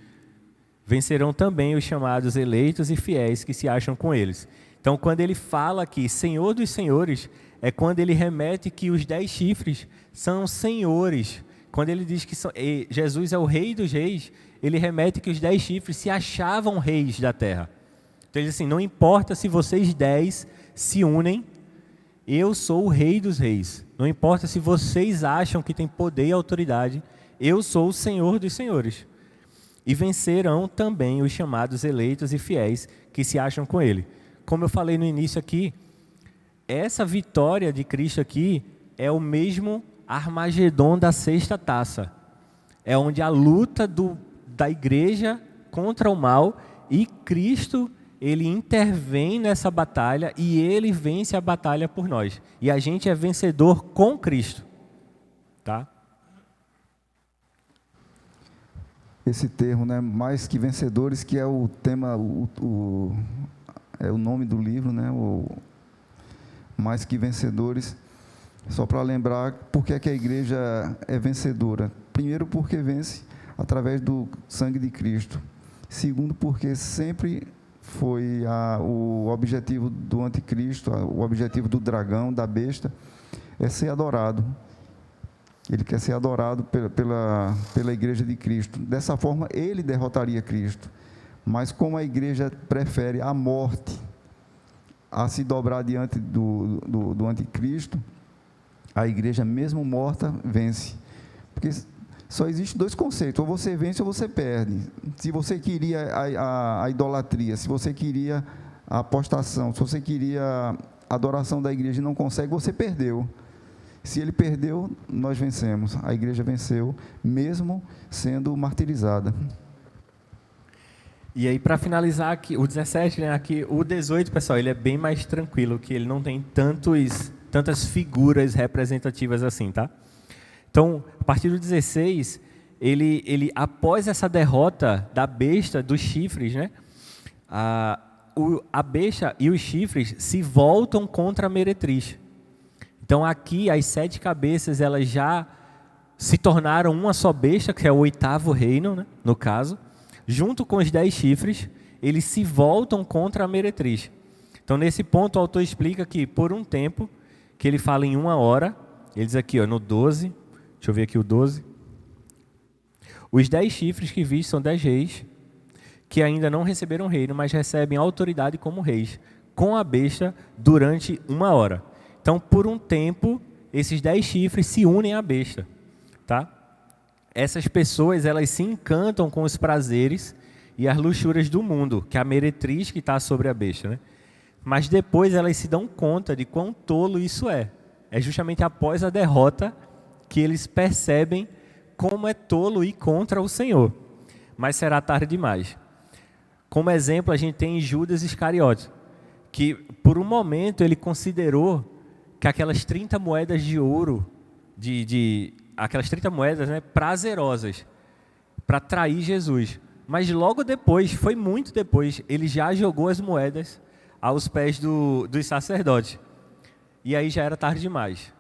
Vencerão também os chamados eleitos e fiéis que se acham com eles. Então, quando ele fala aqui, Senhor dos senhores, é quando ele remete que os 10 chifres são senhores. Quando ele diz que Jesus é o Rei dos reis, ele remete que os 10 chifres se achavam reis da terra. Então, ele diz assim, não importa se vocês 10 se unem, eu sou o Rei dos reis. Não importa se vocês acham que tem poder e autoridade, eu sou o Senhor dos senhores. E vencerão também os chamados eleitos e fiéis que se acham com ele. Como eu falei no início aqui, essa vitória de Cristo aqui é o mesmo Armagedon da 6ª taça. É onde a luta da igreja contra o mal, e Cristo, ele intervém nessa batalha e ele vence a batalha por nós. E a gente é vencedor com Cristo. Tá? Esse termo, né, mais que vencedores, que é o tema, é o nome do livro, né, o mais que vencedores, só para lembrar por que é que a igreja é vencedora. Primeiro, porque vence através do sangue de Cristo. Segundo, porque sempre foi o objetivo do anticristo, o objetivo do dragão, da besta, é ser adorado. Ele quer ser adorado pela igreja de Cristo. Dessa forma, ele derrotaria Cristo. Mas como a igreja prefere a morte a se dobrar diante do anticristo, a igreja, mesmo morta, vence. Porque Só existem dois conceitos: ou você vence ou você perde. Se você queria a idolatria, se você queria a apostação, se você queria a adoração da igreja e não consegue, você perdeu. Se ele perdeu, nós vencemos. A igreja venceu, mesmo sendo martirizada. E aí, para finalizar aqui, o 17, né, aqui, o 18, pessoal, ele é bem mais tranquilo, que ele não tem tantas figuras representativas assim, tá? Então, a partir do 16, ele após essa derrota da besta, dos chifres, né, a besta e os chifres se voltam contra a meretriz. Então, aqui, as 7 cabeças, elas já se tornaram uma só besta, que é o 8º reino, né, no caso. Junto com os 10 chifres, eles se voltam contra a meretriz. Então, nesse ponto, o autor explica que, por um tempo, que ele fala em 1 hora, ele diz aqui, ó, no 12, deixa eu ver aqui o 12. Os 10 chifres que viste são 10 reis, que ainda não receberam reino, mas recebem autoridade como reis, com a besta, durante 1 hora. Então, por um tempo, esses 10 chifres se unem à besta, tá? Essas pessoas, elas se encantam com os prazeres e as luxúrias do mundo, que é a meretriz que está sobre a besta, né? Mas depois elas se dão conta de quão tolo isso é. É justamente após a derrota que eles percebem como é tolo ir contra o Senhor. Mas será tarde demais. Como exemplo, a gente tem Judas Iscariote, que por um momento ele considerou que aquelas 30 moedas de ouro, aquelas 30 moedas, né, prazerosas, para trair Jesus. Mas logo depois, foi muito depois, ele já jogou as moedas aos pés dos sacerdotes. E aí já era tarde demais.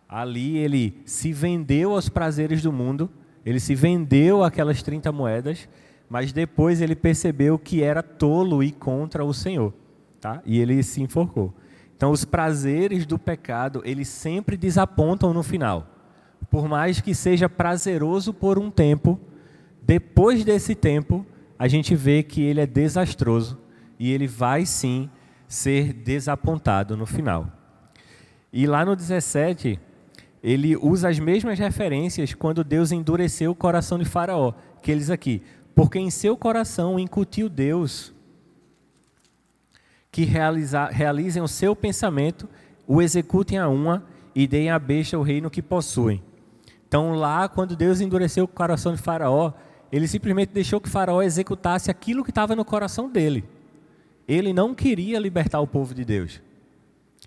Ali ele se vendeu aos prazeres do mundo, ele se vendeu aquelas 30 moedas, mas depois ele percebeu que era tolo ir contra o Senhor, tá? E ele se enforcou. Então os prazeres do pecado, eles sempre desapontam no final. Por mais que seja prazeroso por um tempo, depois desse tempo, a gente vê que ele é desastroso e ele vai sim ser desapontado no final. E lá no 17, ele usa as mesmas referências quando Deus endureceu o coração de Faraó, que eles aqui, porque em seu coração incutiu Deus que realizem o seu pensamento, o executem a uma e deem à besta o reino que possuem. Então lá, quando Deus endureceu o coração de Faraó, ele simplesmente deixou que Faraó executasse aquilo que estava no coração dele. Ele não queria libertar o povo de Deus.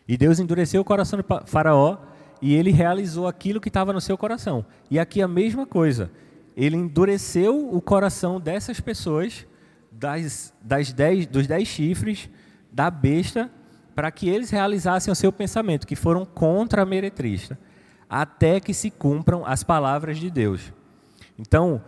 E Deus endureceu o coração de Faraó e ele realizou aquilo que estava no seu coração. E aqui a mesma coisa. Ele endureceu o coração dessas pessoas, dos 10 chifres, da besta, para que eles realizassem o seu pensamento, que foram contra a meretriz, até que se cumpram as palavras de Deus. Então,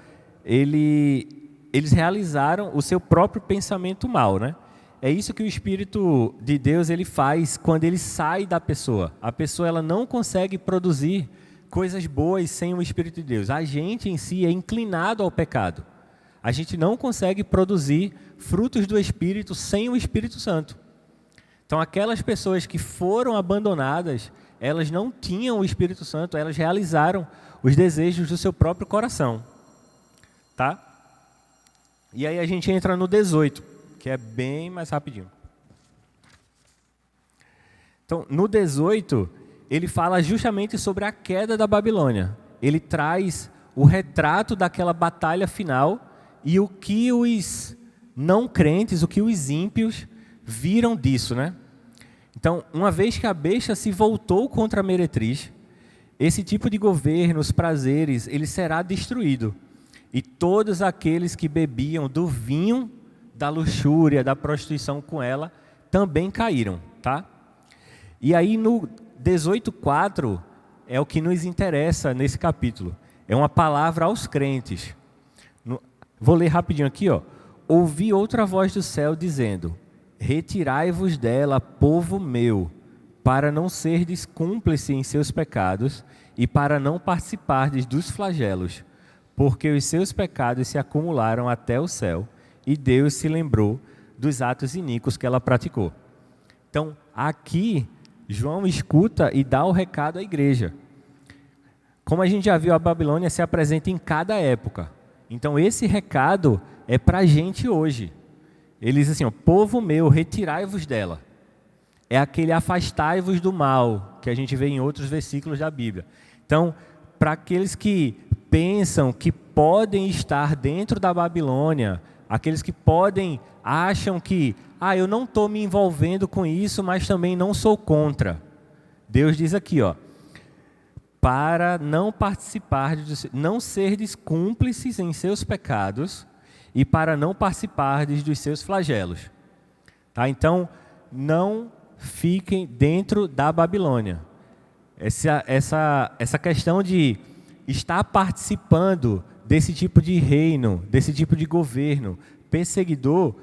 eles realizaram o seu próprio pensamento mal, né? É isso que o Espírito de Deus ele faz quando ele sai da pessoa. A pessoa ela não consegue produzir coisas boas sem o Espírito de Deus. A gente em si é inclinado ao pecado. A gente não consegue produzir frutos do Espírito sem o Espírito Santo. Então, aquelas pessoas que foram abandonadas, elas não tinham o Espírito Santo, elas realizaram os desejos do seu próprio coração. Tá? E aí a gente entra no 18, que é bem mais rapidinho. Então, no 18, ele fala justamente sobre a queda da Babilônia. Ele traz o retrato daquela batalha final e o que os não crentes, o que os ímpios viram disso, né? Então, uma vez que a besta se voltou contra a meretriz, esse tipo de governo, os prazeres, ele será destruído. E todos aqueles que bebiam do vinho da luxúria, da prostituição com ela, também caíram, tá? E aí no 18:4 é o que nos interessa nesse capítulo. É uma palavra aos crentes. Vou ler rapidinho aqui, ó. Ouvi outra voz do céu dizendo: retirai-vos dela, povo meu, para não serdes cúmplice em seus pecados e para não participardes dos flagelos, porque os seus pecados se acumularam até o céu e Deus se lembrou dos atos iníquos que ela praticou. Então, aqui, João escuta e dá o recado à igreja. como a gente já viu, a Babilônia se apresenta em cada época. Então esse recado é para a gente hoje. Ele diz assim, ó, povo meu, retirai-vos dela. É aquele afastai-vos do mal, que a gente vê em outros versículos da Bíblia. Então, para aqueles que pensam que podem estar dentro da Babilônia, aqueles que acham que, eu não estou me envolvendo com isso, mas também não sou contra. Deus diz aqui, ó, para não participar, não serdes cúmplices em seus pecados e para não participardes dos seus flagelos. Tá? Então, não fiquem dentro da Babilônia. Essa questão de estar participando desse tipo de reino, desse tipo de governo perseguidor,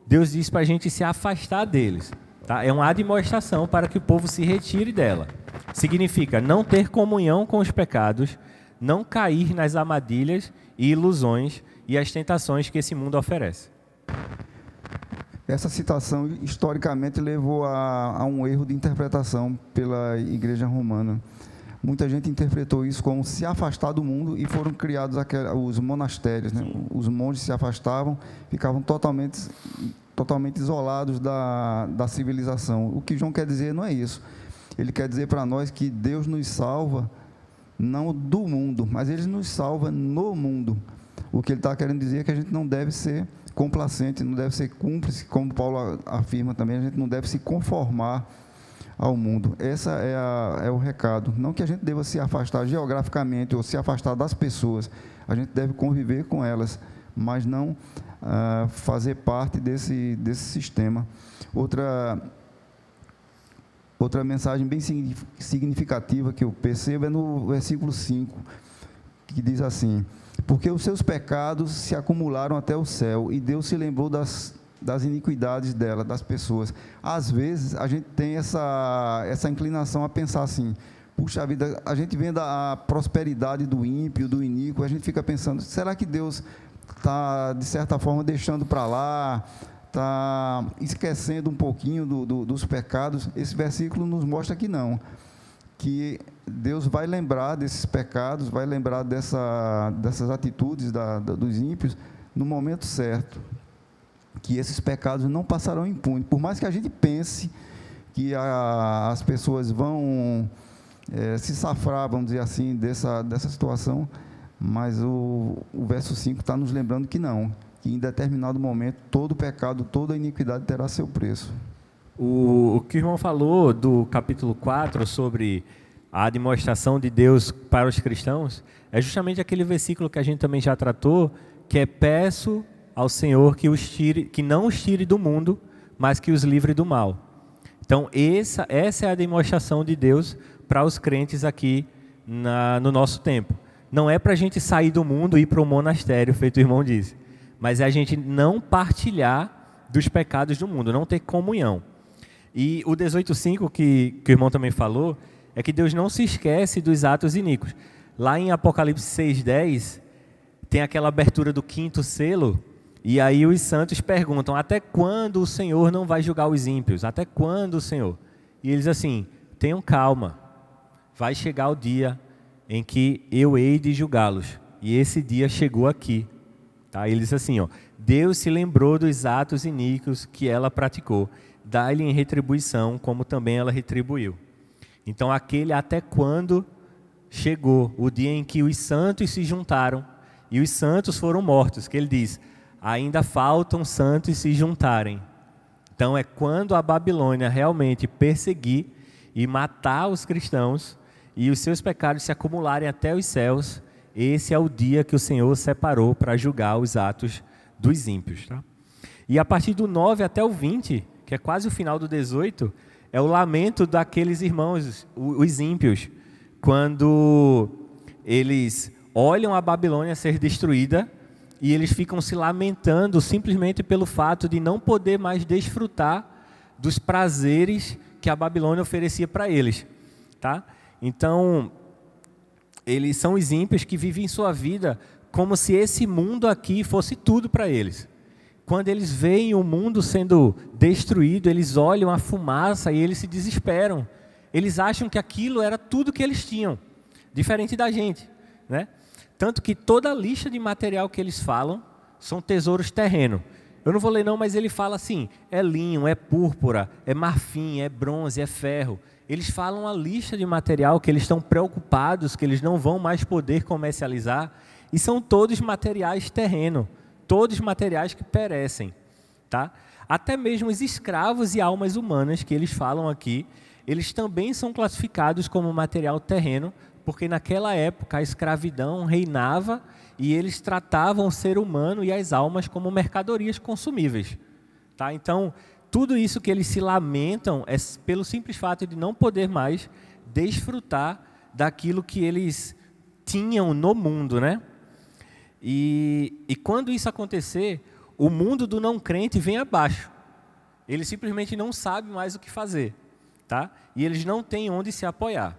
Deus diz para a gente se afastar deles. Tá? É uma admoestação para que o povo se retire dela. Significa não ter comunhão com os pecados, não cair nas armadilhas e ilusões e as tentações que esse mundo oferece. Essa citação, historicamente, levou a um erro de interpretação pela Igreja Romana. Muita gente interpretou isso como se afastar do mundo e foram criados os monastérios. Né? Os monges se afastavam, ficavam totalmente isolados da civilização. O que João quer dizer não é isso. Ele quer dizer para nós que Deus nos salva não do mundo, mas Ele nos salva no mundo. O que ele está querendo dizer é que a gente não deve ser complacente, não deve ser cúmplice, como Paulo afirma também, a gente não deve se conformar ao mundo. Esse é o recado. Não que a gente deva se afastar geograficamente ou se afastar das pessoas, a gente deve conviver com elas, mas não fazer parte desse sistema. Outra mensagem bem significativa que eu percebo é no versículo 5, que diz assim: porque os seus pecados se acumularam até o céu, e Deus se lembrou das iniquidades dela, das pessoas. Às vezes, a gente tem essa inclinação a pensar assim, puxa vida, a gente vendo a prosperidade do ímpio, do iníquo, a gente fica pensando, será que Deus está, de certa forma, deixando para lá, está esquecendo um pouquinho dos pecados? Esse versículo nos mostra que não, que Deus vai lembrar desses pecados, vai lembrar dessas atitudes dos ímpios no momento certo, que esses pecados não passarão impunes. Por mais que a gente pense que as pessoas vão se safrar, vamos dizer assim, dessa situação, mas o verso 5 está nos lembrando que não, que em determinado momento todo pecado, toda iniquidade terá seu preço. O que o irmão falou do capítulo 4 sobre a admoestação de Deus para os cristãos é justamente aquele versículo que a gente também já tratou, que é: peço ao Senhor que não os tire do mundo, mas que os livre do mal. Então essa é a demonstração de Deus para os crentes aqui no nosso tempo. Não é para a gente sair do mundo e ir para o monastério, feito o irmão disse, mas é a gente não partilhar dos pecados do mundo, não ter comunhão. E o 18:5 que o irmão também falou, é que Deus não se esquece dos atos iníquos. Lá em Apocalipse 6:10, tem aquela abertura do 5º selo, e aí os santos perguntam: até quando o Senhor não vai julgar os ímpios? Até quando o Senhor? E eles assim: tenham calma, vai chegar o dia em que eu hei de julgá-los. E esse dia chegou aqui. Tá? Eles assim, ó, Deus se lembrou dos atos iníquos que ela praticou, dá-lhe em retribuição como também ela retribuiu. Então aquele até quando chegou o dia em que os santos se juntaram e os santos foram mortos, que ele diz: ainda faltam santos se juntarem. Então é quando a Babilônia realmente perseguir e matar os cristãos e os seus pecados se acumularem até os céus, esse é o dia que o Senhor separou para julgar os atos dos ímpios. Tá? E a partir do 9 até o 20, que é quase o final do 18, é o lamento daqueles irmãos, os ímpios, quando eles olham a Babilônia ser destruída e eles ficam se lamentando simplesmente pelo fato de não poder mais desfrutar dos prazeres que a Babilônia oferecia para eles. Tá? Então, eles são os ímpios que vivem sua vida como se esse mundo aqui fosse tudo para eles. Quando eles veem o mundo sendo destruído, eles olham a fumaça e eles se desesperam. Eles acham que aquilo era tudo que eles tinham. diferente da gente, né? Tanto que toda a lista de material que eles falam são tesouros terrenos. Eu não vou ler não, mas ele fala assim, é linho, é púrpura, é marfim, é bronze, é ferro. Eles falam a lista de material que eles estão preocupados, que eles não vão mais poder comercializar, e são todos materiais terrenos, todos materiais que perecem, tá? Até mesmo os escravos e almas humanas que eles falam aqui, eles também são classificados como material terreno, porque naquela época a escravidão reinava e eles tratavam o ser humano e as almas como mercadorias consumíveis. Tá? Então, tudo isso que eles se lamentam é pelo simples fato de não poder mais desfrutar daquilo que eles tinham no mundo, né? E quando isso acontecer, o mundo do não crente vem abaixo. Ele simplesmente não sabe mais o que fazer. Tá? E eles não têm onde se apoiar.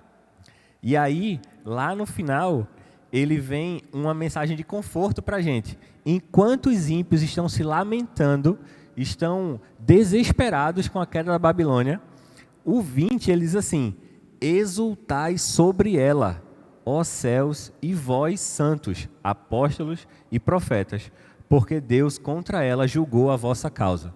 E aí, lá no final, ele vem uma mensagem de conforto para a gente. Enquanto os ímpios estão se lamentando, estão desesperados com a queda da Babilônia, o 20, ele diz assim, exultai sobre ela, ó céus e vós santos, apóstolos e profetas, porque Deus contra ela julgou a vossa causa.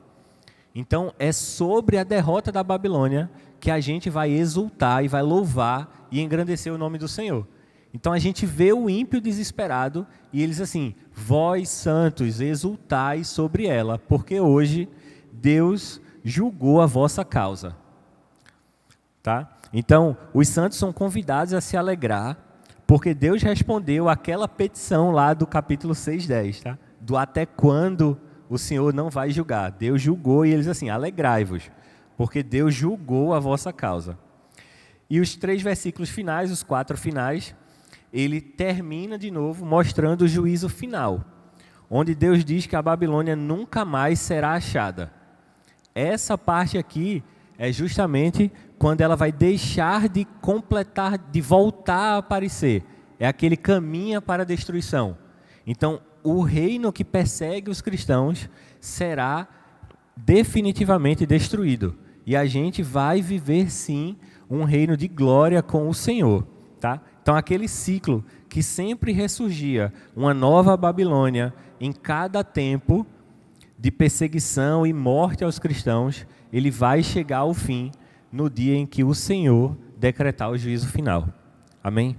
Então, é sobre a derrota da Babilônia que a gente vai exultar e vai louvar e engrandecer o nome do Senhor. Então, a gente vê o ímpio desesperado e eles assim, vós santos, exultai sobre ela, porque hoje Deus julgou a vossa causa. Tá? Então, os santos são convidados a se alegrar, porque Deus respondeu aquela petição lá do capítulo 6:10, tá? Do até quando o Senhor não vai julgar. Deus julgou e eles assim, alegrai-vos, porque Deus julgou a vossa causa. E os 3 versículos finais, os 4 finais, ele termina de novo mostrando o juízo final, onde Deus diz que a Babilônia nunca mais será achada. Essa parte aqui é justamente quando ela vai deixar de completar, de voltar a aparecer. É aquele caminho para a destruição. Então, o reino que persegue os cristãos será definitivamente destruído. E a gente vai viver, sim, um reino de glória com o Senhor. Tá? Então, aquele ciclo que sempre ressurgia, uma nova Babilônia em cada tempo de perseguição e morte aos cristãos, ele vai chegar ao fim no dia em que o Senhor decretar o juízo final. Amém?